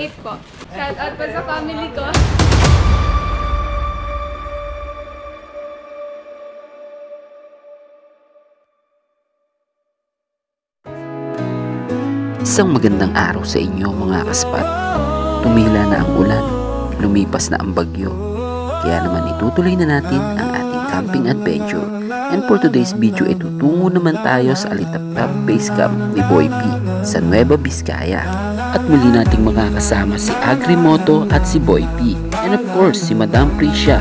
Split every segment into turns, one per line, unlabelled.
Safe po. Shout out po sa family ko.
Isang magandang araw sa inyo mga kaspat. Tumila na ang ulan, lumipas na ang bagyo. Kaya naman itutuloy na natin ang ating camping adventure. And for today's video, tutungo naman tayo sa Alitaptap Base Camp ni Boy P sa Nueva Vizcaya. At muli nating makakasama si Agrimoto at si Boy P. And of course, si Madam Priscia.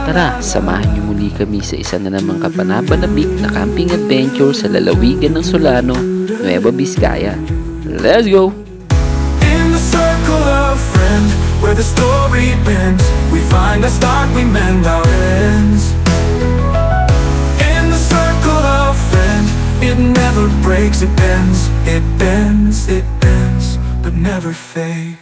Tara, samahan niyo muli kami sa isa na namang kapanapanabik na camping adventure sa lalawigan ng Solano, Nueva Vizcaya. Let's go!
In the circle of friends, where the story bends, we find our start, we mend our ends. In the circle of friends, it never breaks, it bends, but never fades.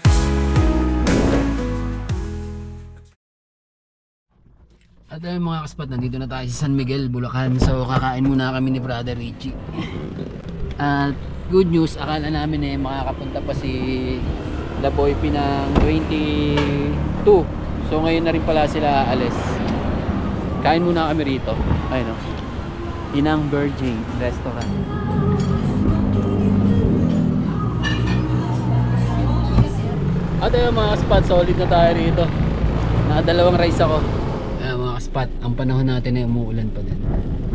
At ayun mga kaspat, nandito na tayo sa San Miguel, Bulacan. So kakain muna kami ni Brother Richie. At good news, akala namin makakapunta pa si The Boy P ng 22. So ngayon na rin pala sila aalis. Kain muna kami rito. Ayun o, Inang Virgin Restaurant. At ayun mga kaspat, solid na tayo rito. Nakadalawang rice ako. Ayun mga kaspat, ang panahon natin ay umuulan pa din.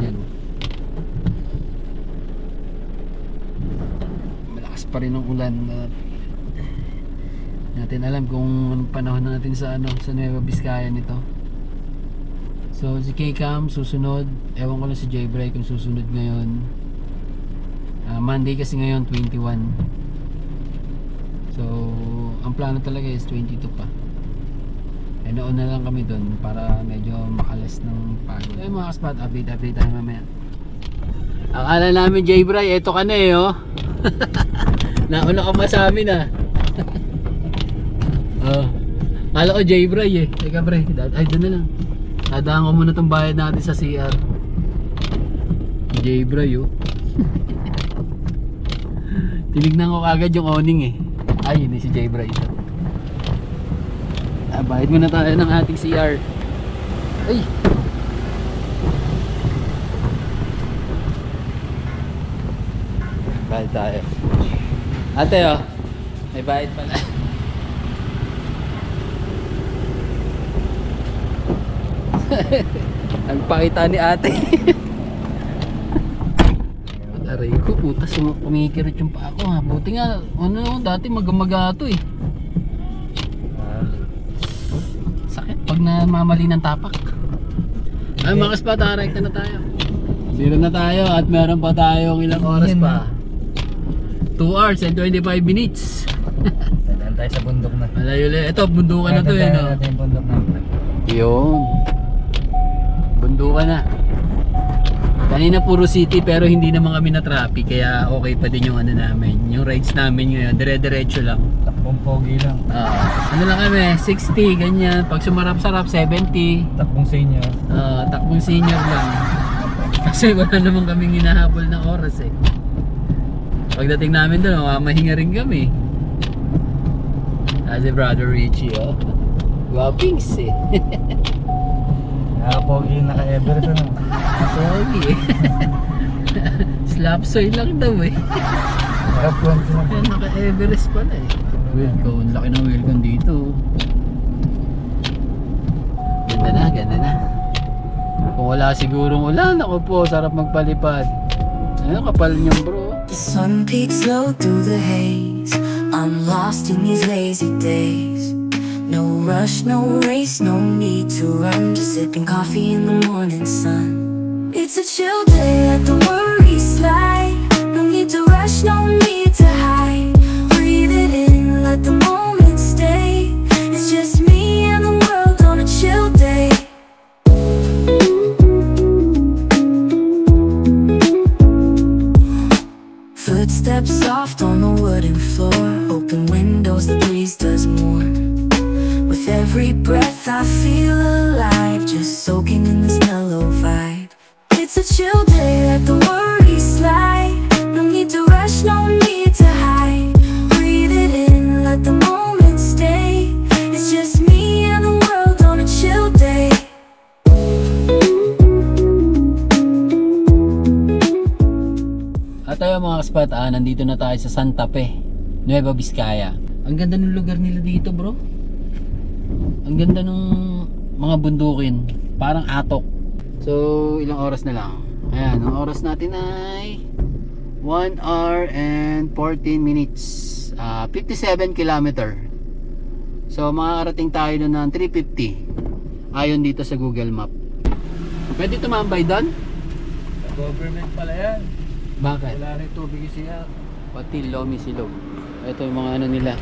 Yan. Pa rin ang ulan. Natin alam kung anong panahon natin sa sa Nueva Vizcaya nito. So si K-Cam susunod, ewan ko lang si J-Bray kung susunod ngayon. Monday kasi ngayon 21. So ang plano talaga is 22 pa. Eh nauna lang kami doon para medyo makalas ng pagod. Eh mga kaspat, update tayo mamaya. Akala namin J-Bray, eto ka na oh. Nauna ka pa sa amin Kala ko J-Bray Teka bre, ay doon na lang. Dadaan ko muna itong bayad natin sa CR. J-Bray tinignan ko kagad yung awning Ay, hindi si J-Bray ito. Bayad muna tayo ng ating CR. Ay, bayad tayo. Ate may bayad pala. Ang pakita ni ate. Aray ko, putas, kumikirot yung pa ako Buti nga, dati magamaga ito sakit pag namamali ng tapak. Ay mga kaspat, rekta na tayo. Zero na tayo at meron pa tayong ilang oras pa. 2 hours and 25 minutes.
Dadaan tayo sa bundok na.
Malayo ulit. Ito, bundukan na to
natin yung bundok na.
Yun. Bundukan na. Kanina puro city pero hindi naman kami na traffic. Kaya okay pa din yung namin. Yung rides namin ngayon. Dire-diretso lang.
Takbong pogi lang.
Ano lang kami, 60, ganyan. Pag sumarap-sarap, 70.
Takbong senior.
Takbong senior lang. Kasi wala naman kaming hinahabol na oras Pagdating namin doon, mamahinga rin kami. Si Brother Richie Guwapings
Pogi yung naka-Everest
Pogi Slapsoy lang daw
Harap ko lang
naka-Everest pala Wheelcone, laki ng wheelcone dito. Ganda na Kung wala sigurong ulan, ako po, sarap magpalipad. Ayun, kapal niyang bro.
The sun peeks low through the haze. I'm lost in these lazy days. No rush, no race, no need to run. Just sipping coffee in the morning sun. It's a chill day, let the worries slide. No need to rush, no need to hide. Breathe it in, let the moment stay. It's just me and the world on a chill day. Footsteps soft on the wooden floor. Open windows, the breeze does more. With every breath I feel alive, just soaking in this mellow vibe. It's a chill day, let the worries slide. No need to rush, no need to hide. Breathe it in, let the moment stay.
spot, nandito na tayo sa Santa Fe, Nueva Vizcaya. Ang ganda ng lugar nila dito, bro. Ang ganda ng mga bundukin, parang atok. So ilang oras na lang. Ayan, ang oras natin ay 1 hour and 14 minutes, 57 kilometer. So makakarating tayo doon ng 350 ayon dito sa Google Map. Pwede tumambay doon?
Government pala yan.
Bakit?
Wala rin tubig siya.
Batil, Lomi, Silog. Ito yung mga ano nila.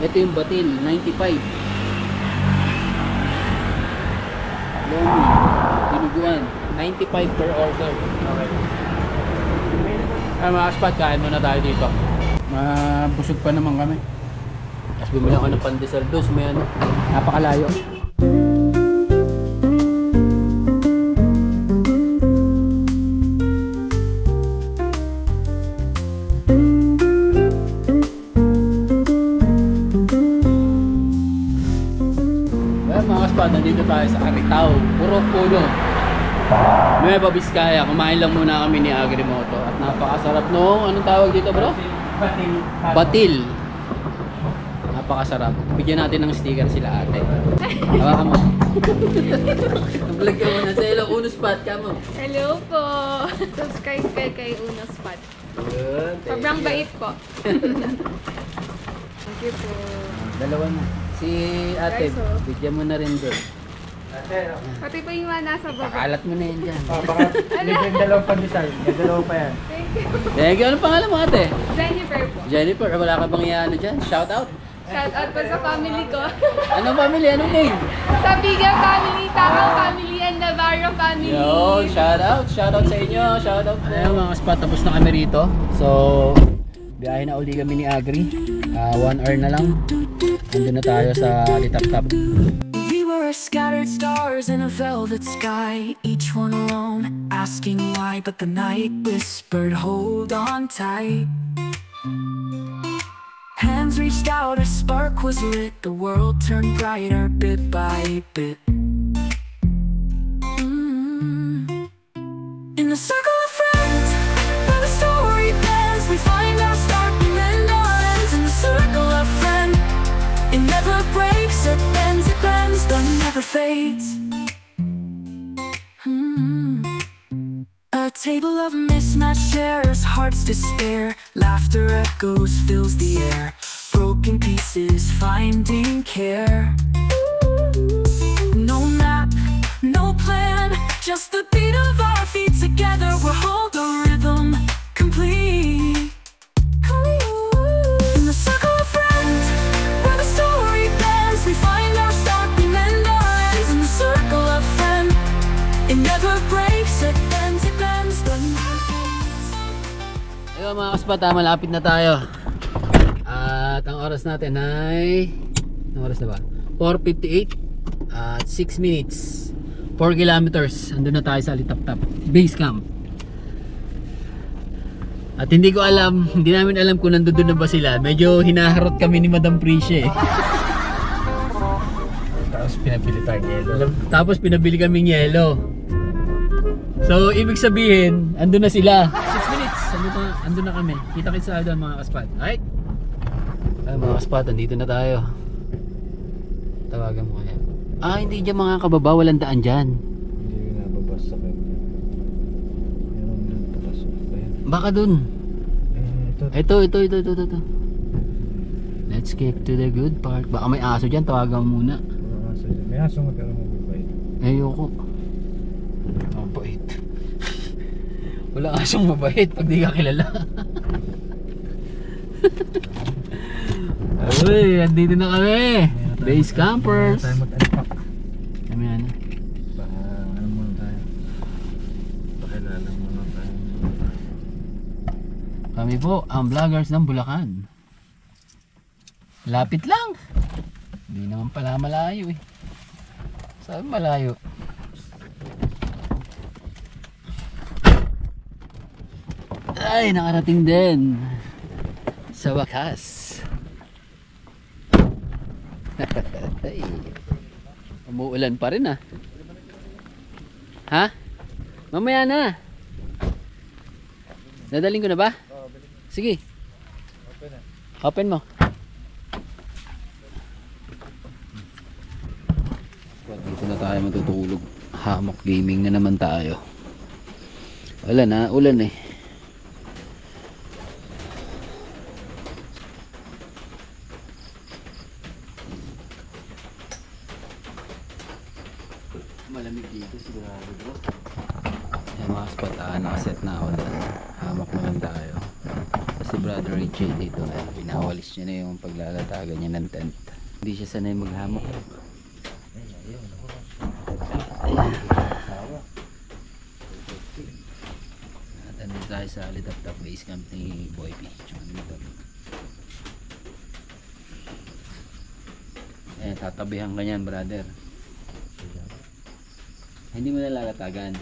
Ito yung Batil, 95. Lomi, Tinuguan, 95 per order.
Okay.
Ay mga spot, kain muna tayo dito. Mabusog pa naman kami. Tapos bumili ako ng pandesal dos, may ano, napakalayo. Mga spot, nandito tayo sa Aritao, puro puno, Nueva Vizcaya. Kumain lang muna kami ni Agrimoto at napakasarap nung, anong tawag dito bro? Batil. Napakasarap. Bigyan natin ng sticker sila ate. Hawakan mo. Nag-vlog ka muna sa Hello Uno Spot ka mo.
Hello po! Subscribe kayo kay Uno Spot.
Good.
Sobrang bait po. Thank you po.
Dalawa na. Si ate,
Guys, oh.
bigyan mo na rin doon.
Pati po yung mga nasa baba.
Pakalat mo na yan dyan.
Baka libre yung dalawang pandesal. May dalawa pa yan.
Thank you.
Thank you. Anong pangalan mo ate?
Jennifer po.
Jennifer, wala ka bang iano dyan? Shout out.
Shout out po sa family ko.
Anong family? Anong name?
Sa Biga family, Takang family, and Navarro family.
Yo, shout out sa inyo, shout out po. Ayun mga spot, tapos na kami rito. So, biyahe na uli kami ni Agri. 1 hour na lang. Nandun na tayo sa Litap-Tap.
We were scattered stars in a velvet sky, each one alone, asking why, but the night whispered, hold on tight. Hands reached out, a spark was lit, the world turned brighter bit by bit. In the circle of friends, where the story bends, we find our start and end our ends. In the circle of friends, it never breaks, it bends, but never fades. A table of mismatched chairs, hearts despair, laughter echoes, fills the air, broken pieces finding care. No map, no plan, just the beat of our feet together. We'll hold the rhythm complete. In the circle of friends, where the story bends, we find our start, we mend our ends. In the circle of friends, it never breaks, it bends, but never fades.
Ayun mga kaspata, malapit na tayo. At ang oras natin ay, ang oras na ba? 4:58 at 6 minutes. 4 kilometers. Andun na tayo sa Litap-Tap base camp. At hindi ko alam, hindi namin alam kung nandoon na ba sila. Medyo hinaharot kami ni Madam Prisha eh.
Tapos pinabili tayong yelo.
Tapos pinabili kaming yelo. So ibig sabihin, andun na sila. 6 minutes, andun na kami. Kita-kits sa doon mga kaspat. Alright? Ay mga kaspat, andito na tayo. Tawagan mo kaya. Hindi dyan mga kababa, walang daan dyan.
Hindi na babas sa kanya. Meron dun, papasok pa yan.
Baka dun.
Ito.
Ito. Let's skip to the good part. Baka may aso dyan, tawagan mo muna.
May aso nga pero mababait.
Ayoko. Mabait. Wala asong mabait pag di ka kilala. Uy, andito na kami. Base campers.
Tayo mag-unpack.
Kami ano?
Baka ano muna tayo. Pakilala muna tayo.
Kami po ang vloggers ng Bulacan. Lapit lang. Hindi naman pala malayo eh. Sabi malayo. Ay, nakarating din. Sa wakas. Ay, umuulan pa rin ah. Ha? Mamaya na. Dadaling ko na ba? Sige. Open mo. Dito na tayo matutulog. Hammock gaming na naman tayo. Wala na, ulan eh. Malamig dito sigurado bro. Yung mga spot nakaset na ako doon. Hammock naman tayo. Kasi brother Richie dito pinawalis niya na yung paglalatagan niya ng tent. Hindi siya sanay maghammock. At ano tayo sa Alitap-Tap base camp ni Boy P. Tatabihan ka niyan brother. Hindi mo nalalatagan.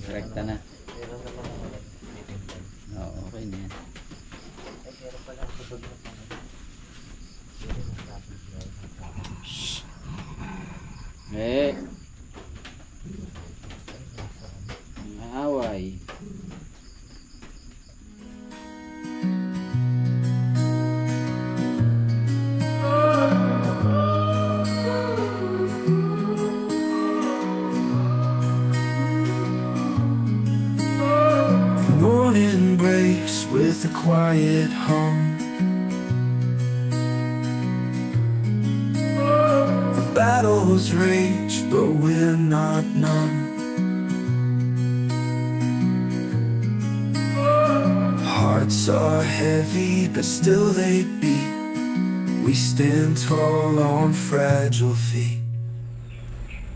Rekta na. Oo, okay na yan. Away.
Morning breaks with a quiet hum. The battles rage, but we're not numb. Hearts are heavy, but still they beat. We stand tall on fragile feet.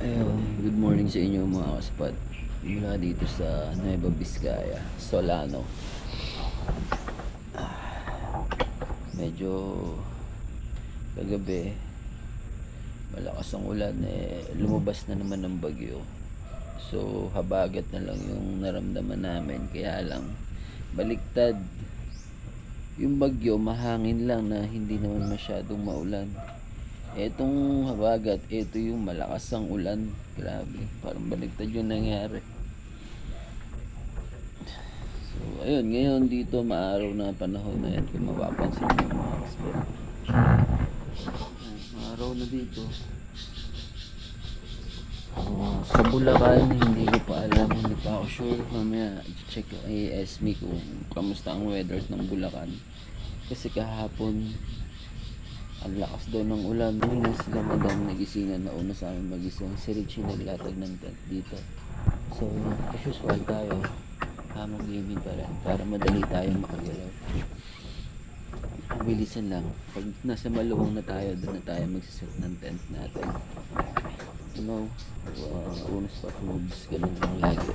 Ayun, good morning sa inyo mga kaspat. Mula dito sa Nueva Vizcaya, Solano. Medyo kagabi malakas ang ulan lumabas na naman ng bagyo. So habagat na lang yung naramdaman namin, kaya lang baliktad. Yung bagyo mahangin lang na hindi naman masyadong maulan. Etong habagat, ito yung malakas ang ulan. Grabe, parang baliktad yung nangyari. So ayun, ngayon dito maaraw na panahon na yan. Kung mapapansin nyo mga kasper, maaraw na dito. Sa Bulacan, hindi ko pa alam, hindi pa ako sure. Mamaya i-check yung ASME kung kamusta ang weather ng Bulacan. Kasi kahapon ang lakas daw ng ulan. Nung sila madam nagisingan na una sa amin magising. Si Richie naglatag ng tent dito. So as usual tayo hammock gaming pa rin para madali tayong makagalaw. Bilisan lang. Pag nasa maluwang na tayo, doon na tayo magsiset ng tent natin. You know, una spot moves, ganun lang lagi.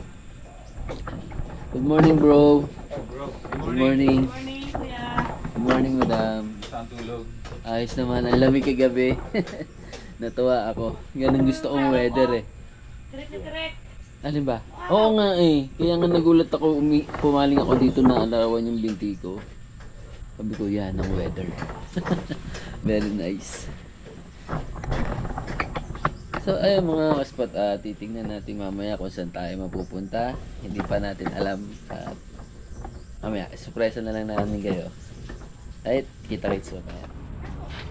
Good morning bro. Good morning. Good morning madam.
Saan tulog?
Ayos naman, ang lamig kagabi. Natuwa ako. Ganun gusto kong weather eh. Alin ba? Oo nga eh. Kaya nga nagulat ako, pumaling ako dito na alawan yung binti ko. Sabi ko yan ang weather. Very nice. So ayun mga kaspat, titignan natin mamaya kung saan tayo mapupunta. Hindi pa natin alam. At mamaya, surpresa na lang namin kayo. Ay, kita-kits mamaya.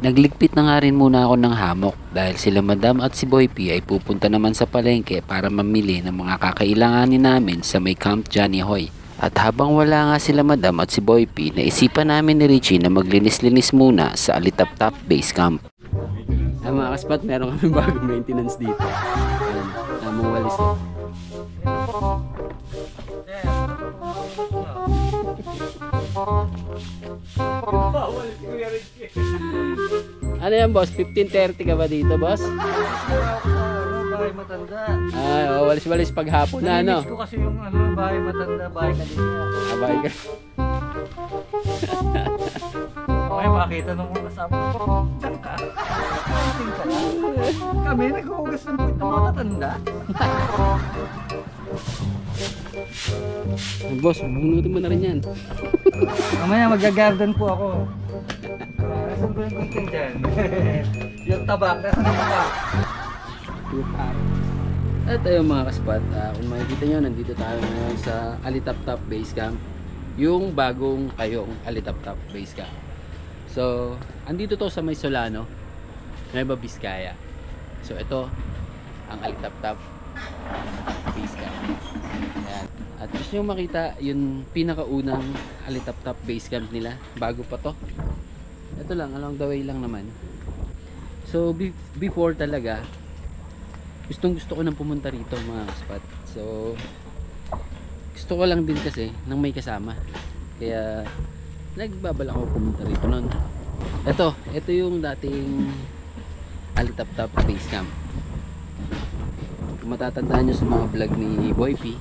Nagligpit na nga rin muna ako ng hammock dahil sila madam at si Boy P ay pupunta naman sa palengke para mamili ng mga kakailanganin namin sa may Camp Johnny Hoy. At habang wala nga sila madam at si Boy P, naisipan namin ni Richie na maglinis-linis muna sa Alitap-Tap Base Camp. Mga kaspat, meron kami bagong maintenance dito. Ayan, tamang walis eh. Ano yan boss? 15:30 ka ba dito boss?
Bahay matanda.
Ay, walis-walis paghapon na ano?
Namiss ko kasi yung bahay matanda, bahay kanina.
Abay ka.
Okay, makita nung mga kasama. Diyan ka. Kami naghuhugas ng puwit ng mga tatanda.
Boss, bunutin mo na rin yan.
Mamaya magga-garden po ako. Nasaan ko yung gunting dyan? Yung tabak, nasaan yung tabak?
At ayun mga kaspat, kung makikita nyo, nandito tayo ngayon sa Alitaptap Base Camp, yung bagong kayong Alitaptap Base Camp. So, andito to sa may Solano, Nueva Vizcaya. So, ito ang Alitaptap Base Camp. Ayan. At gusto nyo makita yung pinakaunang Alitaptap Base Camp nila, bago pa to. Ito lang, along the way lang naman. So, before talaga, gusto ko nang pumunta rito mga kaspat. So gusto ko lang din kasi nang may kasama, kaya nagbabalak ako pumunta rito noon. Ito yung dating Alitaptap Base Camp. Kung matatandaan nyo sa mga vlog ni Boy P,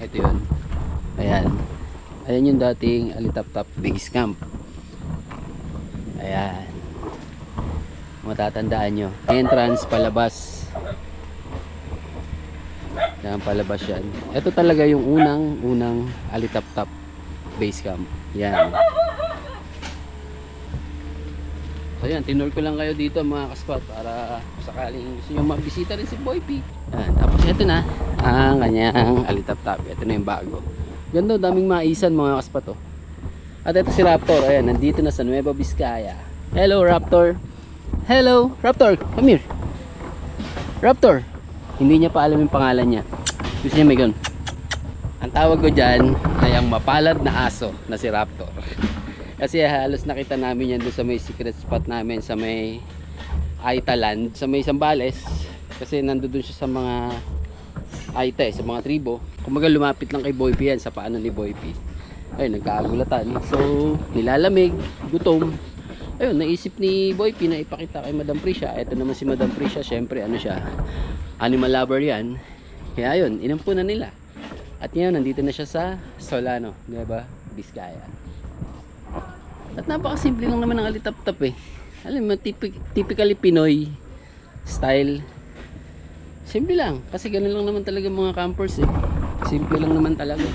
ito yun. Ayan yung dating Alitaptap Base Camp. Ayan, matatandaan nyo, entrance palabas. Yan, palabas yan. Ito talaga yung unang Alitaptap Base Camp. Yan. So yan, tinur ko lang kayo dito mga kaspat para sakaling gusto nyo mabisita rin si Boy P. Yan. Tapos ito na ang kanyang Alitaptap. Ito na yung bago. Ganda, daming maisan mga kaspat, oh. At ito si Raptor. Ayan, nandito na sa Nueva Vizcaya. Hello Raptor. Hello Raptor, come here. Raptor. Hindi niya pa alam yung pangalan niya. Gusto niya may ganun. Ang tawag ko dyan ay ang mapalad na aso na si Raptor. Kasi halos nakita namin yan doon sa may secret spot namin sa may Aitaland, sa may Zambales. Kasi nandoon siya sa mga Aita, sa mga tribo. Kumaga lumapit lang kay Boy P yan, sa paano ni Boy P. Ayun, nagkagulatan. So, nilalamig, gutom. Ayun, naisip ni Boy P na ipakita kay Madam Prisha. Ito naman si Madam Prisha, syempre ano siya, animal lover yan. Kaya ayun, inampunan nila. At ngayon, nandito na siya sa Solano, Nueva Vizcaya. At napakasimple lang naman ng Alitaptap eh. Alam mo, typically Pinoy style. Simple lang, kasi ganun lang naman talaga mga campers eh. Simple lang naman talaga.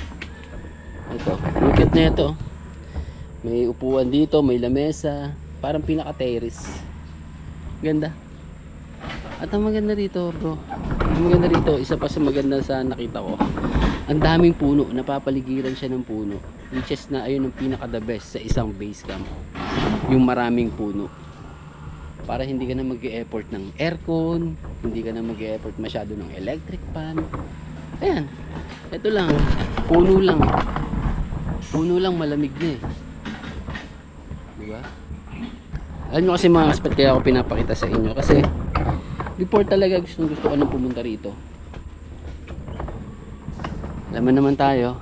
Ito, look at na ito. May upuan dito, may lamesa. Parang pinaka-terrace. Ganda. At ang maganda dito bro, ang maganda dito, isa pa sa maganda sa nakita ko, ang daming puno, napapaligiran siya ng puno, which is na ayun ang pinaka the best sa isang base camp, yung maraming puno, para hindi ka na mag-e-effort ng aircon, hindi ka na mag-e-effort masyado ng electric fan. Ayan, ito lang, puno lang malamig na eh, diba? Alam nyo kasi mga kaspat, kaya ako pinapakita sa inyo kasi before talaga gusto ko nang pumunta rito. Alam naman tayo,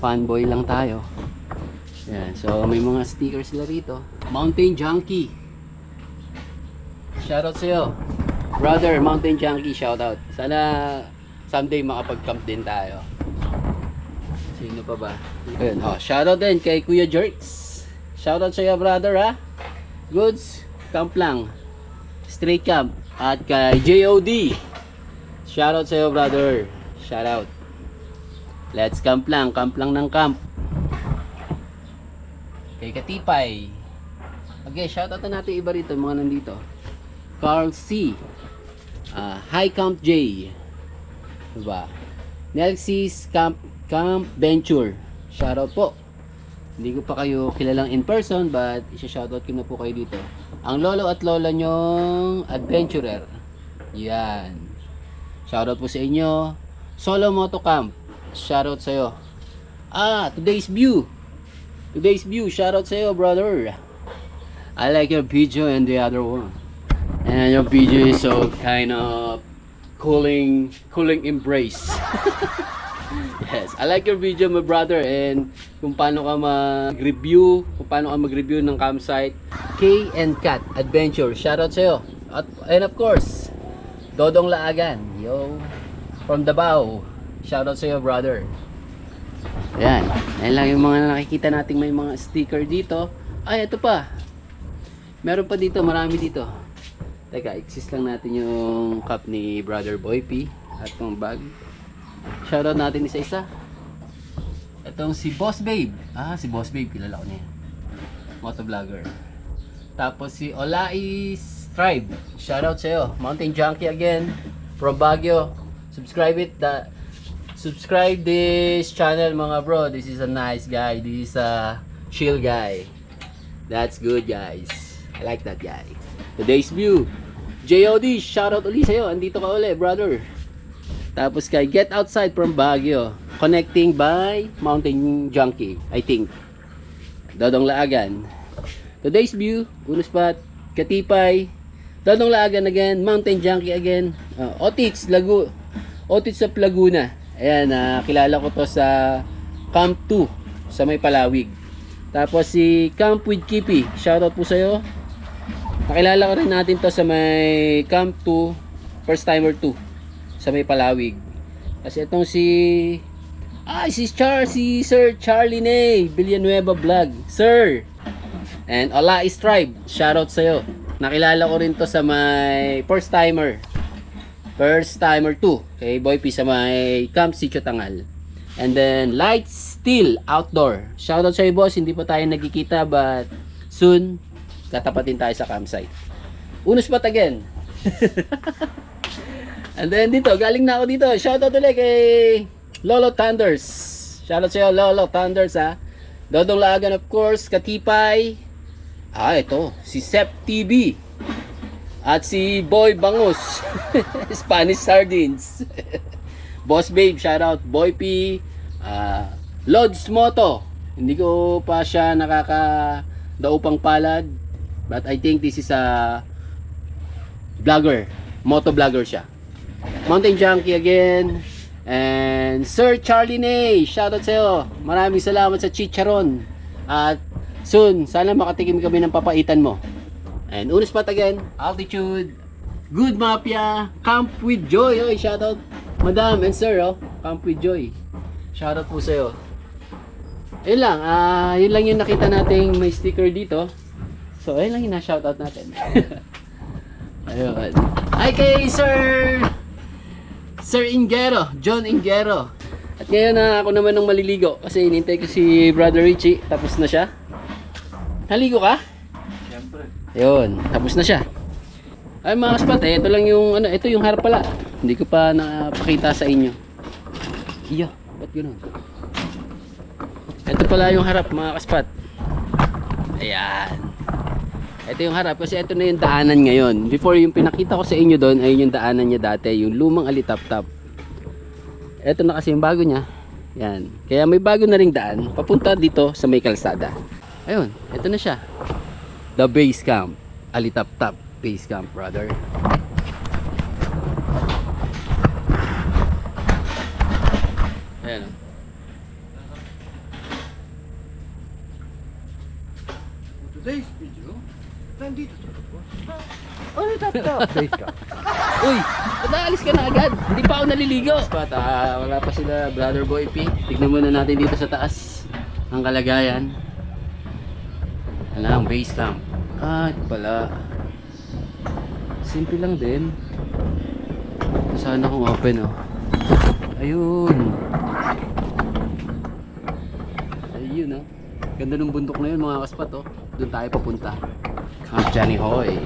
fanboy lang tayo. Yan, so may mga stickers sila rito. Mountain Junkie, shoutout sa'yo brother, Mountain Junkie, shoutout. Sana someday makapag-camp din tayo. Sino pa ba? Ayun, shoutout din kay Kuya Jerks. Shoutout sa'yo brother ha. Goods, camp lang, straight camp. At kay JOD, shoutout sa'yo brother, shoutout. Let's camp lang ng camp. Kay Katipay, okay, shoutout na natin iba rito, mga nandito. Carl C, High Camp J, diba? Nelsie's Camp Venture, shoutout po. Hindi ko pa kayo kilalang in person, but isa-shoutout ko na po kayo dito. Ang lolo at lola nyong adventurer. Yan. Shoutout po sa inyo. Solo Moto Camp, shoutout sa'yo. Today's view. Shoutout sa'yo brother. I like your video and the other one. And your video is so kind of cooling embrace. Yes, I like your video my brother, and kung paano ka mag-review ng campsite. K and Cat Adventure, shoutout sa'yo. And of course, Dodong Laagan, yo, from Davao, shoutout sa'yo brother. Ayan, ayan lang yung mga nakikita nating may mga sticker dito. Ay, ito pa, meron pa dito, marami dito. Teka, exist lang natin yung cup ni brother Boy P at yung bag. Shoutout natin isa-isa. Itong si Boss Babe. Si Boss Babe, kilala ko niya. Motovlogger. Tapos si Olais Tribe. Shoutout sa'yo. Mountain Junkie again. From Baguio. Subscribe this channel mga bro. This is a nice guy. This is a chill guy. That's good guys. I like that guy. Today's view. JOD, shoutout ulit sa'yo. Andito ka ulit brother. Tapos kay Get Outside from Baguio. Connecting by Mountain Junkie, I think. Dodong Laagan. Today's view. Uno spot. Katipay. Dodong Laagan again. Mountain Junkie again. Otits of Laguna. Ayan, kilala ko to sa Camp 2 sa may Palawig. Tapos si Camp with Kipi, shoutout po sa'yo. Nakilala ko rin natin to sa may Camp 2, first timer 2 sa may Palawig. Kasi itong si Sir Charlie Nay Villanueva Vlog, Sir. And Alais Tribe, shoutout sa'yo. Nakilala ko rin to sa may first timer 2 kay Boy P sa may Camp Sitio Tangal. And then Light Steel Outdoor, shoutout sa'yo boss. Hindi pa tayo nagkikita but soon tatapatin tayo sa campsite. Uno spot again. And then dito, galing na ako dito. Shoutout ulit kay Lolo Thunders. Shoutout sa'yo Lolo Thunders ha. Dodong Laagan of course, Katipay. Ito, si Sep TV. At si Boy Bangus. Spanish Sardines. Boss Babe, shoutout. Boy P. Lods Moto. Hindi ko pa siya nakakadaupang palad. But I think this is a vlogger. Moto vlogger siya. Mountain Junkie again. And Sir Charlie Nay, shoutout sa'yo. Maraming salamat sa chicharon. At soon, sana makatikim kami ng papaitan mo. And uno spot again, Altitude, Good Mafia, Camp with Joy. Oy, shoutout Madam and Sir, Camp with Joy. Shoutout po sa'yo. Yun lang, yun lang yung nakita nating may sticker dito. So, ayun lang yung na-shoutout natin. Ayun. Ay kay Sir Ingero, John Ingero. At ngayon ako naman ng maliligo kasi hinintay ko si Brother Richie. Tapos na siya. Naligo ka?
Siyempre.
Ayun, tapos na siya. Ay mga kaspat, ito lang yung ito yung harap pala. Hindi ko pa napakita sa inyo. Iyo, ba't gano'n? Ito pala yung harap mga kaspat. Ayan. Ito yung harap kasi ito na yung daanan ngayon. Before yung pinakita ko sa inyo doon, ayun yung daanan niya dati, yung lumang Alitap-Tap. Ito na kasi yung bago niya. Yan. Kaya may bago na ring daan papunta dito sa may kalsada. Ayun, ito na siya. The base camp, Alitap-Tap base camp, brother. Ayan.
Today's video, nandito to.
Alitap-Tap base camp. Uy, naalis ka na agad. Hindi pa ako naliligo. But, wala pa sila, Brother Boy P. Tignan muna natin dito sa taas ang kalagayan. Ang base camp. Ito pala. Simple lang din. Sana kung open Ayun. Ayun Ganda ng bundok na yun mga kaspat Doon tayo papunta. Camp Johnny Hoy.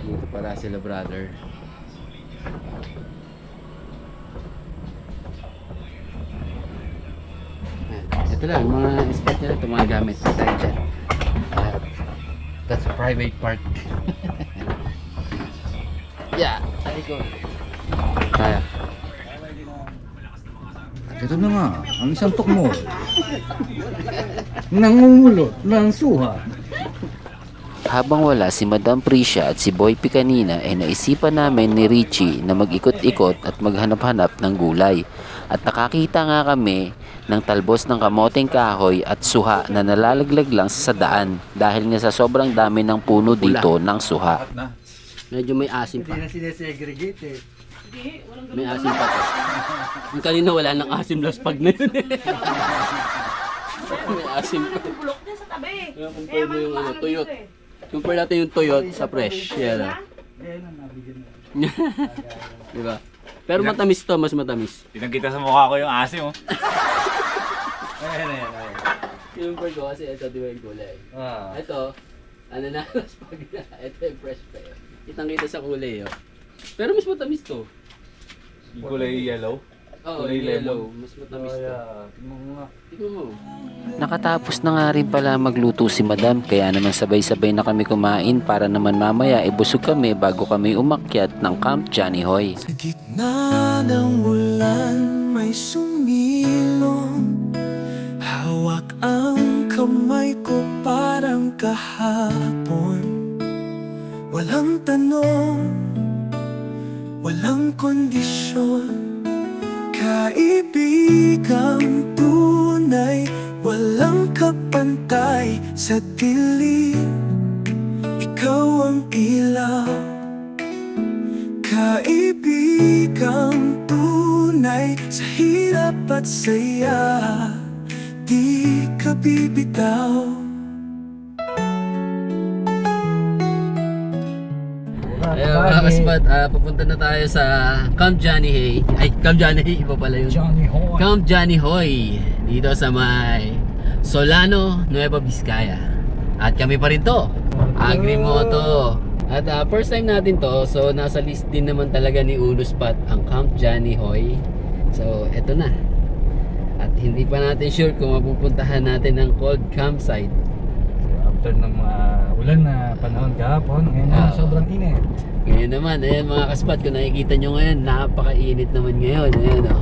Dito pala sila brother. Ito lang, mga spot nila, ito mga gamit tayo dyan. That's a private part. Yeah, ay ko. Kaya.
Ito na nga, ang isang tukmo. Nangungulot ng suha.
Habang wala si Madam Prisha at si Boy P kanina ay naisipan namin ni Richie na mag-ikot-ikot at maghanap-hanap ng gulay. At nakakita nga kami ng talbos ng kamoteng kahoy at suha na nalalaglag lang sa daan dahil nga sa sobrang dami ng puno dito ng suha. Medyo may asim pa.
Hindi na sinesegregate
May asim pa to. Yung kanina wala nang asim last pag na yun May asim pa.
Bulok din sa tabi.
Compare mo yung tuyot. Compare natin yung tuyot sa fresh. Yan diba? Pero matamis to, mas matamis.
Pinagkita sa mukha ko yung asim
Ayan.
Yung bird ko kasi ito diba yung gulay. Ito, Ano na, pag na. Ito yung fresh pa yun. Kitang-kita sa kulay yun. Pero mas matamis to.
Kulay yellow.
Oo,
Kulay
yellow.
lemon.
Mas matamis to.
Tingnan mo nga.
Tingnan mo.
Nakatapos na nga rin pala magluto si Madam, kaya naman sabay-sabay na kami kumain para naman mamaya ibusog kami bago kami umakyat ng Camp Johnny Hoy.
Sa gitna ng ulan may sumilong, hawak ang kamay ko parang kahapon. Walang tanong, walang kondisyon, kaibigang tunay, walang kapantay sa dilim. Ikaw ang ilaw, kaibigang tunay, sa hirap at saya, di ka bibitaw.
Ayun mga kaspat, pupunta na tayo sa Camp Johnny Hoy. Ay, Camp Johnny Hoy, iba pala yun.
Johnny Hoy.
Camp Johnny Hoy. Dito sa may Solano, Nueva Vizcaya. At kami pa rin to, Agrimoto. At first time natin to, so nasa list din naman talaga ni Uno Spot ang Camp Johnny Hoy. So eto na. At hindi pa natin sure kung mapupuntahan natin ang cold campsite.
After ng mga ulan na panahon kahapon, ngayon na sobrang init.
Ngayon naman, ayan mga kaspat, kung nakikita nyo ngayon, napakainit naman ngayon. Ayan o.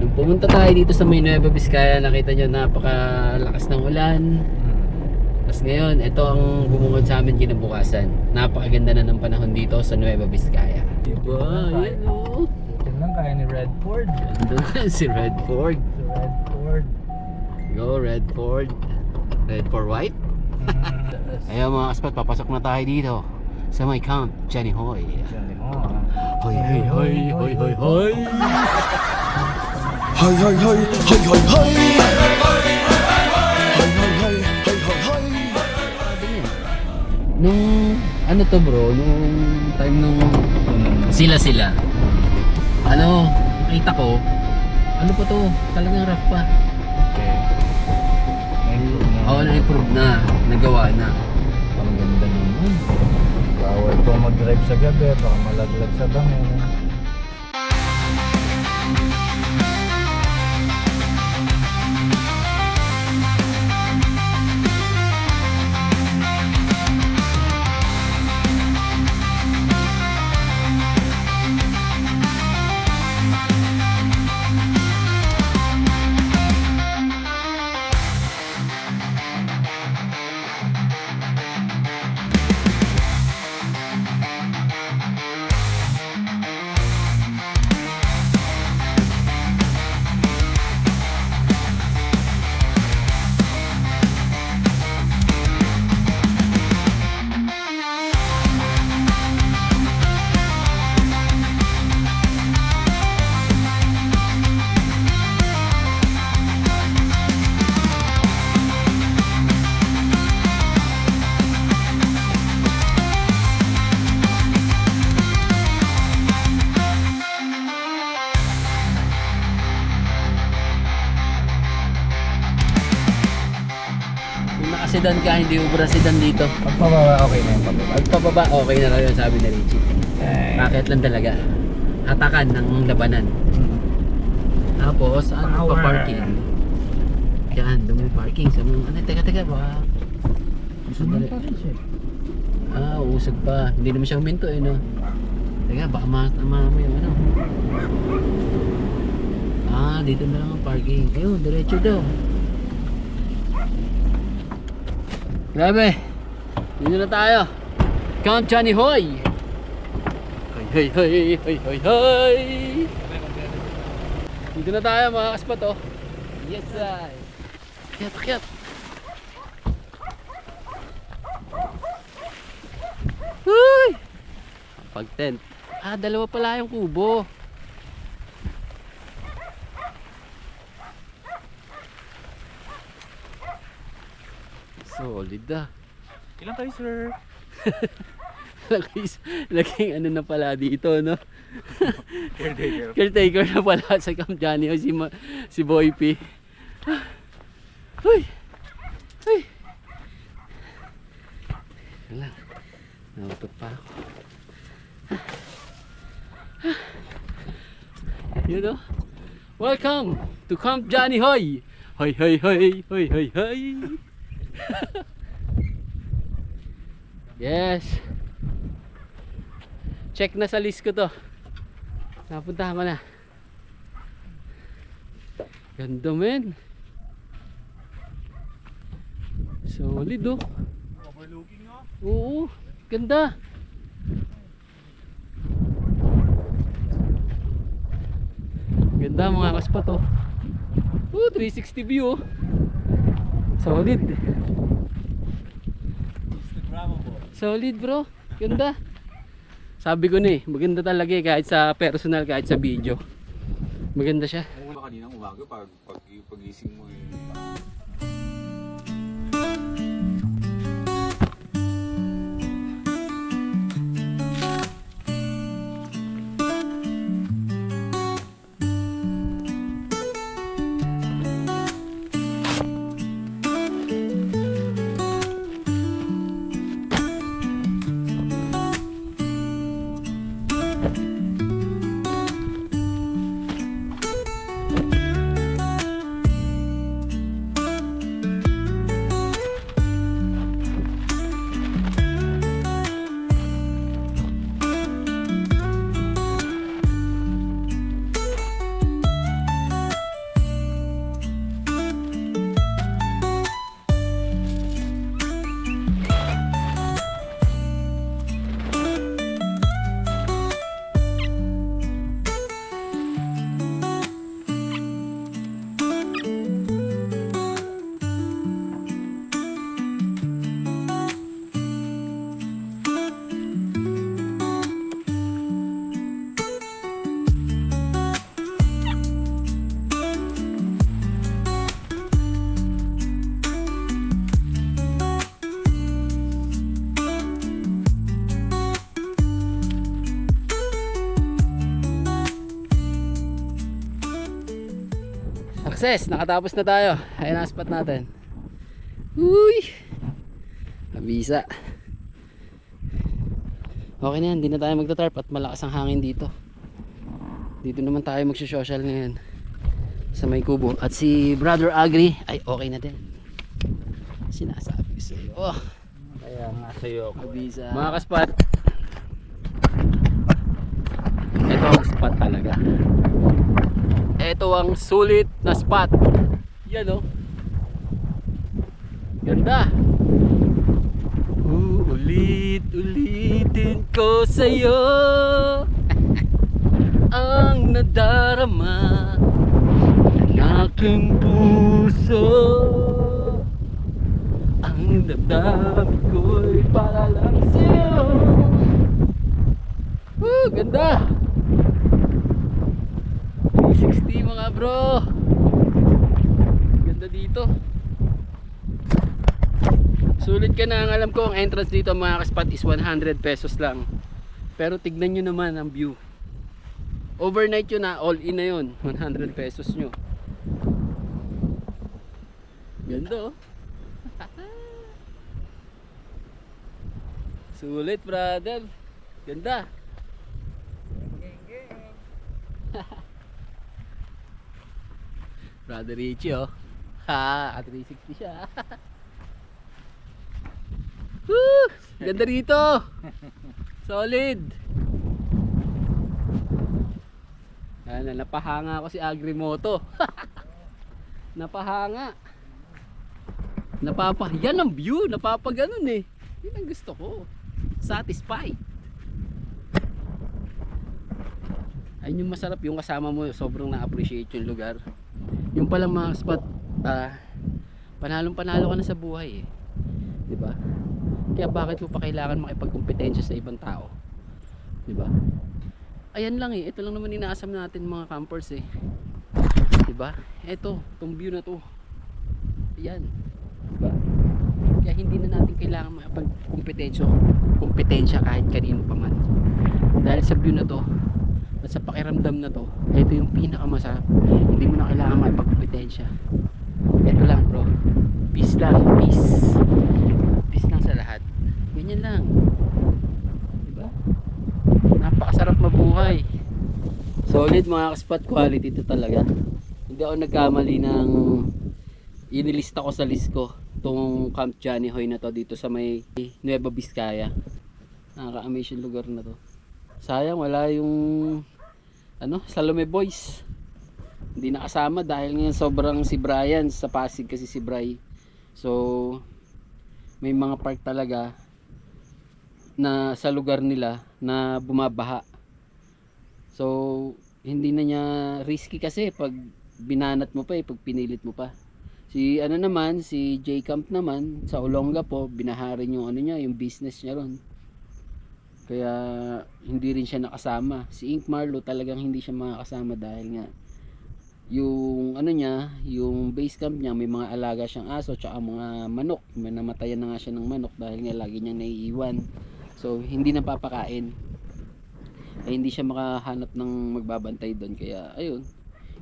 Nung pumunta tayo dito sa may Nueva Vizcaya, nakita nyo napakalakas ng ulan. Tapos ngayon, ito ang bumungod sa amin kinabukasan. Napakaganda na ng panahon dito sa Nueva Vizcaya. Diba? Ayan o.
Yan lang kaya ni Redford.
Andun si Redford.
Si Redford.
Go Redford. Red for white. Ayan mga kaspat, papasok na tayo dito sa may Camp Johnny Hoy.
Johnny Hoy.
Hoy hoy hoy hoy hoy hoy.
Hoy hoy hoy hoy hoy hoy. Hoy hoy hoy hoy hoy hoy.
Nung ano to bro, nung time nung sila ano, nakita ko ano pa to, talagang rough pa.
Okay.
Oo, na-improve na, nagawa na.
Ang ganda naman. Bawal po mag-drive sa gabi, baka malaglag sa damo.
Sedan ka, hindi ubra sedan dito.
Pagpababa, okay na yung pababa.
Pagpababa, okay na lang yun, sabi ni Richie. Bakit lang talaga? Hatakan ng labanan. Tapos, ano pa parking? Yan, dumi parking sa mga, ano, teka, baka usog na rin. Usog pa. Hindi naman siya huminto eh, no? Teka, baka matama mo yung ano. Dito na lang ang parking. Ayun, diretso daw. Grabe, dito na tayo. Camp Johnny Hoy. Hoy hoy hoy hoy hoy. Dito na tayo mga kaspat oh. Yes ay. Akyat. Huy. Pag tent. Dalawa pala yung kubo. Solid ah.
Ilan kayo, sir?
Laking ano na pala dito, no?
Caretaker.
Caretaker na pala sa Camp Johnny o si Boy P. Uy! Uy!
Teka lang. Nautot pa ako. You know? Welcome to Camp Johnny Hoy! Hoy, hoy, hoy! Hoy, hoy, hoy! Yes! Check na sa list ko to. Napuntahan ko na. Ganda men. Solid oh.
Overlooking no?
Oo, ganda. Ganda mga kaspat oh. 360 view oh. Solid. Solid bro. Ganda. Sabi ko na maganda talaga kahit sa personal, kahit sa video. Maganda siya.
Kaninang umaga pagising mo
Success! Nakatapos na tayo. Ayan ang spot natin. Uy! Kabisa. Okay na yan, hindi na tayo magta-tarp at malakas ang hangin dito. Dito naman tayo magsosocial ngayon sa may kubo. At si Brother Agri ay okay na din. Sinasabi ko sa iyo. Oh,
Kaya nga sa'yo.
kabisa. Mga kaspat, ito ang spot talaga. Ito ang sulit na spot. Yan o. Ganda. Ulit-ulitin ko sa'yo ang nadarama ng aking puso. Ang damdamin ko'y para lang sa'yo. Ganda. 360 mga bro. Ganda dito. Sulit ka na. Ang alam ko ang entrance dito mga kaspat is 100 pesos lang. Pero tignan nyo naman ang view. Overnight yun na, all in na yun. 100 pesos nyo. Ganda oh. Sulit brother. Ganda. Brother Richie oh. Ha, at 360 siya. Woo! Ganda rito. Solid. Yan, napahanga ako si Agrimoto. Napahanga. Yan ang view, napapaganon eh. Yun ang gusto ko. Satisfied. Ayun yung masarap, yung kasama mo sobrang na-appreciate yung lugar. Yung palang mga spot, panalong-panalo ka na sa buhay eh. Diba? Kaya bakit mo pa kailangan makipagkompetensya sa ibang tao? Diba? Ayan lang eh, ito lang naman inaasam natin mga campers eh. Diba? Ito, itong view na to. Ayan. Diba? Kaya hindi na natin kailangan makipagkompetensya kahit kanino pa man. Dahil sa view na to at sa pakiramdam na to, ito yung pinakamasarap. Hindi mo na kailangan makipagkompetensya. Ito lang bro, peace lang, peace lang sa lahat. Ganyan lang. Solid mga ka-spot, quality to talaga. Hindi ako nagkamali ng inilista ko sa list ko itong Camp Johnny Hoy na to dito sa may Nueva Vizcaya. Nakaka-amaze yung lugar na to. Sayang wala yung Salome Boys. Hindi nakasama dahil ngayon sobrang si Brian sa Pasig kasi si Bry. So may mga park talaga na sa lugar nila na bumabaha. So hindi na niya risky kasi pag binanat mo pa pag pinilit mo pa. Si si J Camp naman sa Olonga po, binaharin yung yung business niya ron. Kaya hindi rin siya nakasama. Si Ink Marlo talagang hindi siya makakasama dahil nga yung yung base camp niya may mga alaga siyang aso tsaka mga manok. May namatayan na nga siya ng manok dahil nga lagi niyang naiiwan. So hindi napapakain. Ay hindi siya makahanap ng magbabantay doon, kaya ayun,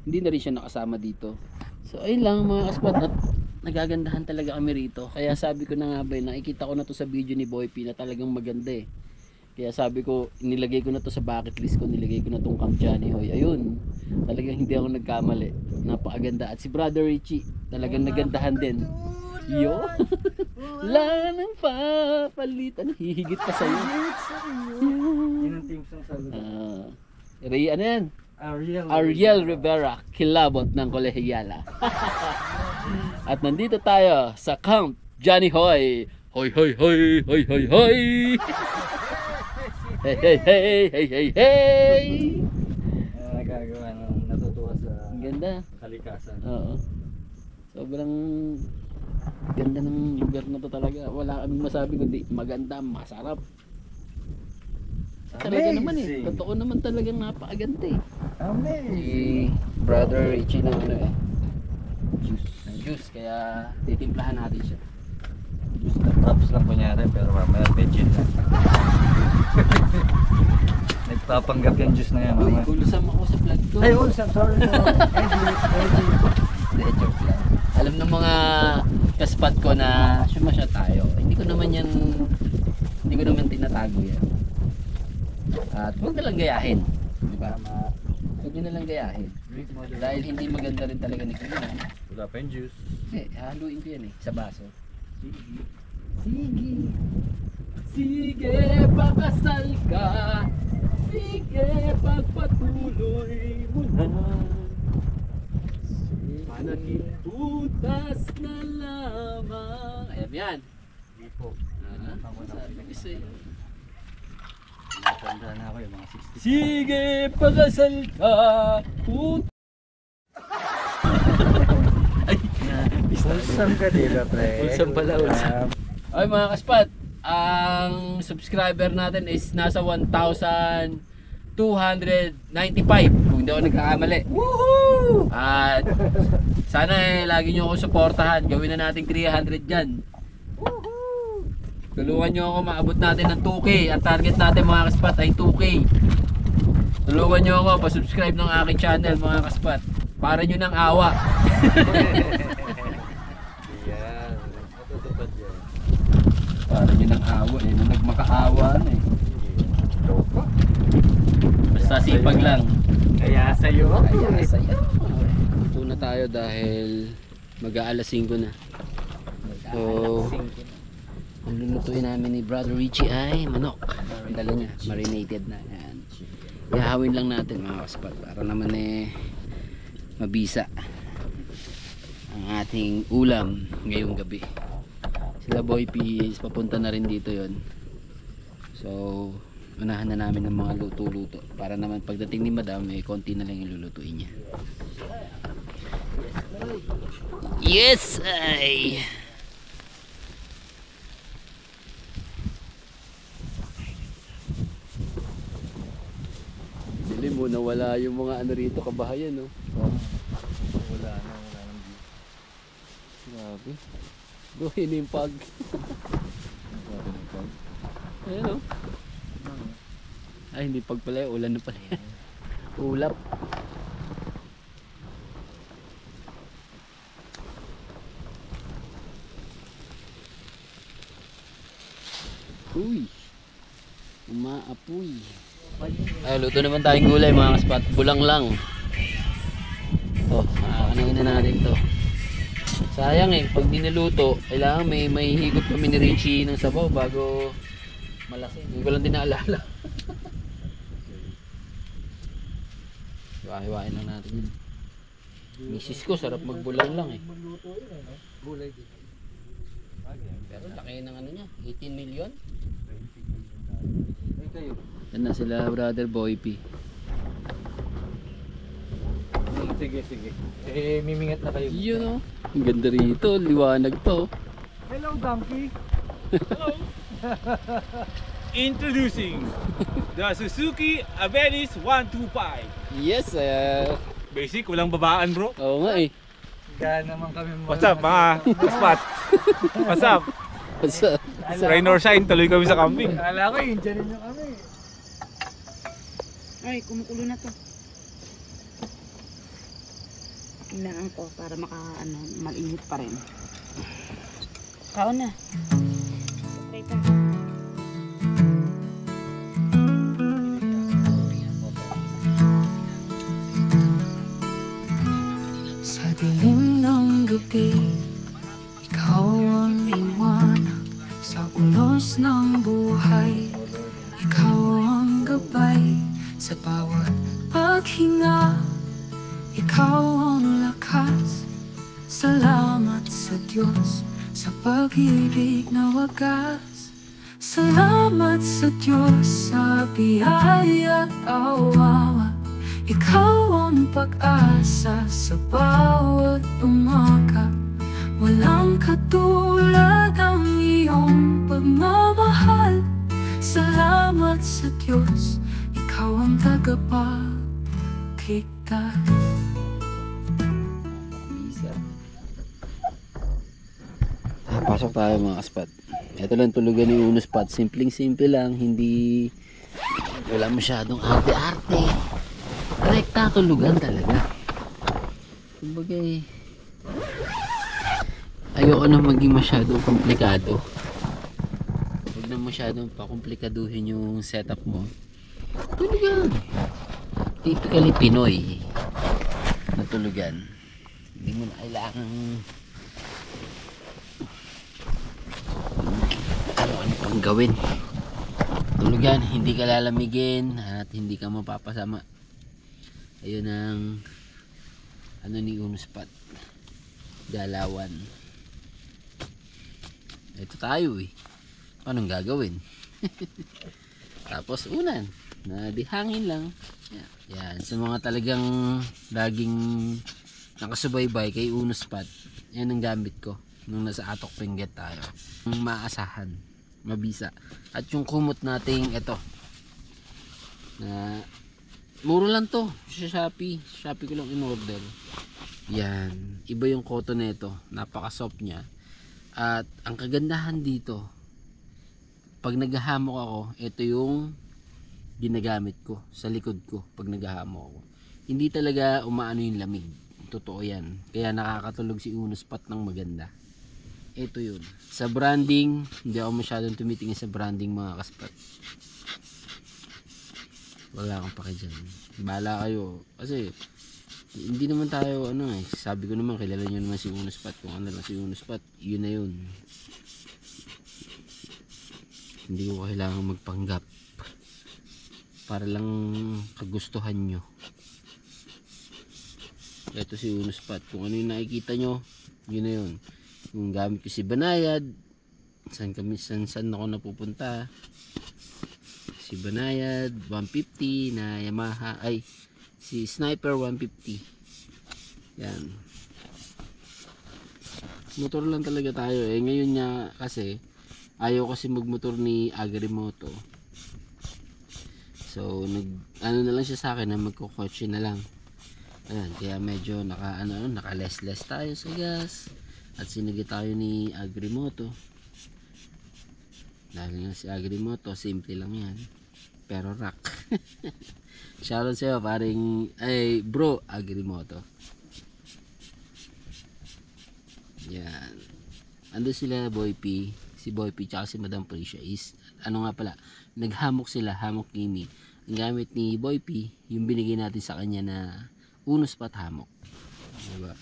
hindi na rin siya nakasama dito. So ayun lang mga ka-spot, nagagandahan talaga kami rito. Kaya sabi ko na nga ba, nakikita ko na to sa video ni Boy P na talagang maganda eh. Kaya sabi ko, nilagay ko na to sa bucket list ko, nilagay ko na tong Camp Johnny Hoy. Ayun, talagang hindi ako nagkamali. Napakaganda. At si Brother Richie, talagang nagandahan din. Yo! Wala nang papalitan. Hihigit pa sa'yo.
Yun ang team song sa lugar.
Yan? Ariel Rivera, kilabot ng Kolehiyala. At nandito tayo sa Camp Johnny Hoy. Hoy, hoy, hoy, hoy, hoy, hoy! Hey, hey, hey, hey, hey, hey!
Nagagawa ng natutuwa sa
ganda.
kalikasan.
Oo. Sobrang ganda ng lugar na to talaga. Wala kaming masabi kundi maganda, masarap. Talaga naman eh. Totoo naman talagang napakaganda eh.
Amazing.
Si Brother Richie ng juice. Kaya titimplahan natin siya.
Props lang kunyari pero mamaya legit na. Nagpapanggap yung juice na yan mamaya.
Kulusam ako sa vlog ko.
Ay, sorry.
Joke lang. Alam ng mga kaspat ko na siya tayo. Hindi ko naman tinatago yan. At huwag na lang gayahin. Diba? Huwag nyo na lang gayahin. Dahil hindi maganda rin talaga ni Kuya.
Wala pa yung juice.
Haluin ko yan sa baso. Sige, pakasal ka. Sige, pagpatuloy mo na. Nakiputas na lamang. Ayan yan.
Hindi po.
Sabi ko sa'yo.
Natanda na ako yung mga 60.
Sige, pakasal ka.
Ulsam ka dito, pre.
Ulsam pala, ulsam. Ay mga kaspat, ang subscriber natin is nasa 1,295 kung hindi ako nagkakamali. Woohoo! At sana lagi nyo ako suportahan. Gawin na natin 300 dyan. Woohoo! Tulungan nyo ako, maabot natin ng 2K. Ang target natin mga kaspat ay 2K. Tulungan nyo ako, pa-subscribe ng aking channel mga kaspat. Para nyo ng awa.
Yan. Matutupad yan.
Para nyo ng awa eh. Nung nagmakaawa na eh. Basta sipag lang.
Kaya sa'yo.
Kaya sa'yo. Ito na tayo dahil mag-aalas 5 na. So, ang lulutuin namin ni Brother Richie ay manok. Ang dala niya, marinated na. Yan. Ihahawin lang natin mga kaspat para naman mabisa ang ating ulam ngayong gabi. Sila Boy P papunta na rin dito yon. So unahan na namin ng mga luto-luto para naman pagdating ni Madam konti na lang yung lulutuin niya. Yes ay dili mo nawala yung mga rito kabahayan no.
Wala nang view.
Grabe. Buhin yung pag. Ayan o. Ay hindi pag pala, ulan na pala yan. Ulap. Uy. Umaapoy. Ay, luto naman tayong gulay mga kaspat. Bulang lang. Ito, kanain na natin to. Sayang eh, pag diniluto, kailangan may higop kami ni Richie ng sabaw bago malasing. Hindi ko lang din naalala. Hiwa-hiwain lang natin yun. Misis ko, sarap magbulang lang eh. Pero laki ng ano niya, 18 million. Yan na sila brother Boy P.
Sige. Eh, mimingat na kayo.
Yun o. Ang ganda rito, liwanag to.
Hello, donkey.
Introducing the Suzuki Avenis 125.
Yes,
Basic, walang babaan bro.
oo nga eh.
Kaya naman kami
What's up mga kaspat? What's up?
What's up?
Rain or shine, tuloy kami sa camping.
Kala ko, yun dyan nyo kami.
Ay, kumukulo na to. Kailangan ko para mainit pa rin. Kaon na. Try pa.
Sa dilim ng gabi, ikaw ang liwanag. Sa ulos ng buhay, ikaw ang gabay. Sa bawat paghinga, ikaw ang lakas. Salamat sa Diyos sa pag-ibig na wagas. Salamat sa Diyos sa biyaya at awa. Ikaw ang pag-asa sa bawat umaga. Walang katulad ang iyong pagmamahal. Salamat sa Diyos, ikaw ang tagapagligtas.
Pasok tayo mga kaspat. Ito lang tulugan ni Uno Spot. Simpleng-simple lang, hindi wala masyadong arte-arte. Rekta tulugan talaga. Kumbaga ayoko na maging masyadong komplikado. Huwag na masyadong pakomplikaduhin yung setup mo. Tulugan. Typically Pinoy na tulugan. Hindi mo na kailangan ano pang gawin. Tulugan, hindi ka lalamigin at hindi ka mapapasama. Ayun ang ano ni Uno Spot, galawan. Ito tayo eh, anong gagawin? Tapos unan na dihangin lang. Yan, sa mga talagang laging nakasubaybay kay Uno Spot, yan ang gamit ko nung nasa Atok Benguet tayo. Maasahan, mabisa. At yung kumot nating ito na muro lang to sa Shopee ko lang in order. Yan, iba yung cotton nito, napaka soft nya. At ang kagandahan dito, pag naghahamok ako, ito yung ginagamit ko sa likod ko pag naghahamok ako. Hindi talaga umaano yung lamig, totoo yan. Kaya nakakatulog si Uno Spot ng maganda. Ito yun. Sa branding, hindi ako masyadong tumitingin sa branding mga kaspat. Wala akong pake dyan. Bahala kayo. Kasi hindi naman tayo ano eh. Sabi ko naman, kilala nyo naman si Uno Spot. Kung ano lang si Uno Spot, yun na yun. Hindi ko kailangan magpanggap para lang kagustuhan nyo. Ito si Uno Spot. Kung ano yung nakikita nyo, yun na yun. Yung gamit ko si Banayad, saan ako napupunta. Si Banayad 150 na Yamaha, ay si Sniper 150. Yan, motor lang talaga tayo eh. Ngayon niya kasi ayaw kasi magmotor ni Agrimoto, so ano na lang siya sa akin na magkukotse na lang. Ayan, kaya medyo naka less tayo sa gas at sinigi tayo ni Agrimoto. Dahil nga si Agrimoto simple lang yan pero rock. Shoutout sa'yo paring bro Agrimoto. Yan, ando sila Boy P, si Boy P tsaka si Madam Prisha is ano nga pala, naghamok sila, hamok Kimi. gamit ni Boy P, yung binigay natin sa kanya na unos pat hammock. Diba?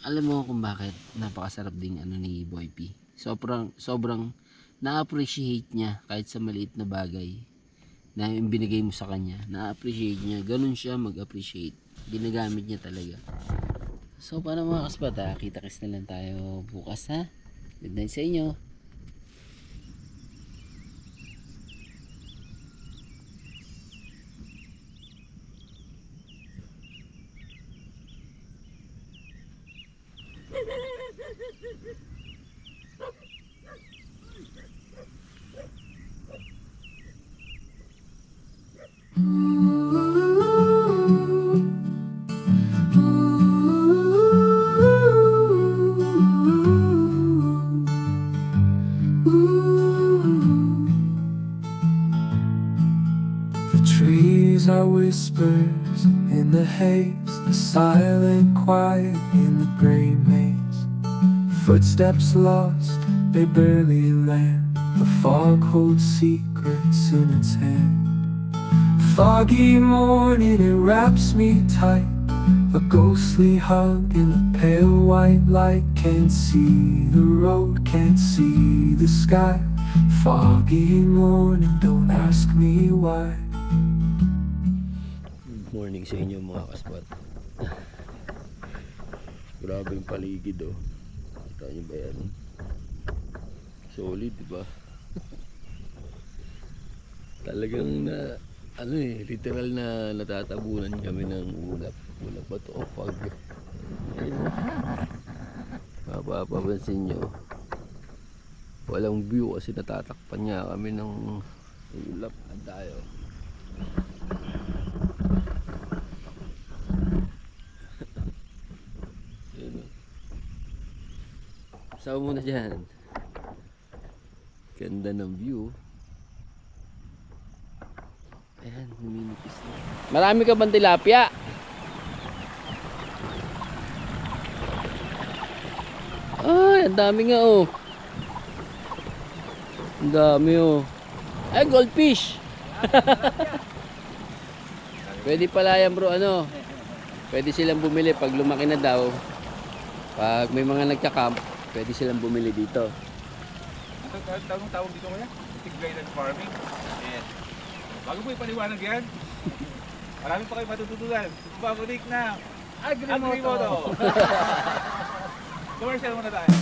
Alam mo kung bakit napakasarap ding ano ni Boy P. Sobrang na-appreciate niya kahit sa maliit na bagay na yung binigay mo sa kanya. Na-appreciate niya. Ganun siya mag-appreciate. Ginagamit niya talaga. So paano mga kaspat ha? Kita-kits na lang tayo bukas ha. Good night sa inyo.
Trees are whispers in the haze, the silent quiet in the gray maze. Footsteps lost, they barely land. The fog holds secrets in its hand. Foggy morning, it wraps me tight. A ghostly hug in the pale white light. Can't see the road, can't see the sky. Foggy morning, don't ask me why.
Morning sa inyo mga kaspat. Grabe yung paligid oh. Kita nyo ba yan? Solid diba? Talagang na ano eh, literal na natatabunan kami ng ulap. Ulap ba ito o fog? Mapapansin nyo, walang view kasi natatakpan niya kami ng ulap na tayo. Sama muna dyan. Ganda ng view. Ayan, huminipis na. Marami ka bang tilapia? Ay, ang dami nga oh. Ang dami oh. Ay, goldfish. Pwede pala yan bro, ano. Pwede silang bumili pag lumaki na daw. Pag may mga nagka-camp, pwede silang bumili dito.
Ang tawag dito kaya? Integrated farming. Yes. Bago po ipaliwanag yan, marami pa kayo matututunan. Pabalik na Agrimoto. Commercial muna tayo.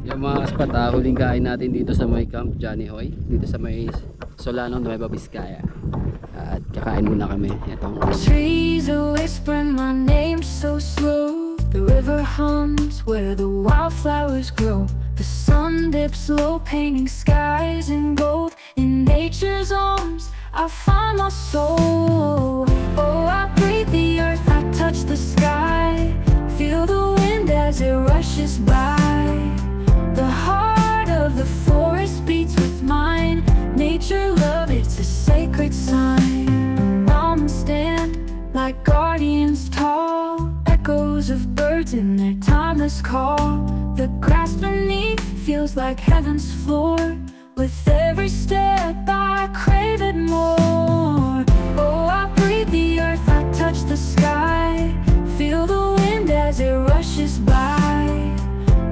Yung mga kaspat, huling kain natin dito sa may Camp Johnny Hoy, dito sa may Solano, Nueva Vizcaya. At kakain muna kami. Itong
Trees are whispering my name so slow. The river hums where the wildflowers grow. The sun dips low, painting skies in gold. In nature's arms, I find my soul. Oh, I breathe the earth, I touch the sky. Feel the wind as it rushes by. The heart of the forest beats with mine. Nature love, it's a sacred sign. Mountains stand like guardians tall. Echoes of birds in their timeless call. The grass beneath feels like heaven's floor. With every step I crave it more. Oh, I breathe the earth, I touch the sky. Feel the wind as it rushes by.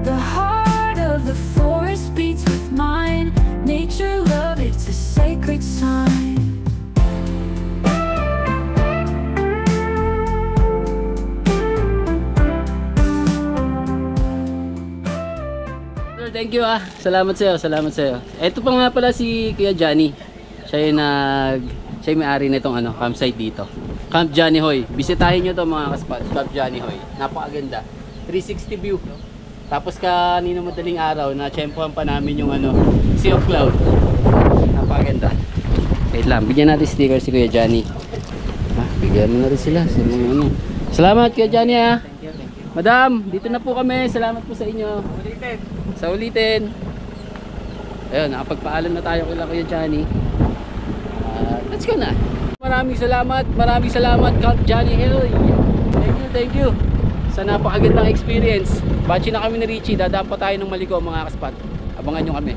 The heart of the forest beats with mine. Nature love, it's a sacred sign.
Thank you ah. Salamat sa'yo, salamat sa'yo. Ito pa nga pala si Kuya Johnny. Siya yung may-ari nitong campsite dito. Camp Johnny Hoy. Bisitahin nyo to mga kaspat. Camp Johnny Hoy. Napakaganda. 360 view. Tapos kanina madaling araw, na-tsempohan pa namin yung Sea of Cloud. Napakaganda. Wait lang, bigyan natin sticker si Kuya Johnny. Bigyan mo na rin sila. Salamat Kuya Johnny ah. Madam, dito na po kami. Salamat po sa inyo. Sa ulitin. Ayun, nakapagpaalam na tayo kila Kuya Johnny. Let's go na. Maraming salamat Camp Johnny Hoy. Thank you. sa napakagandang experience. Bachi na kami ni Richie, dadaan pa tayo ng Maligo mga kaspat. Abangan nyo kami.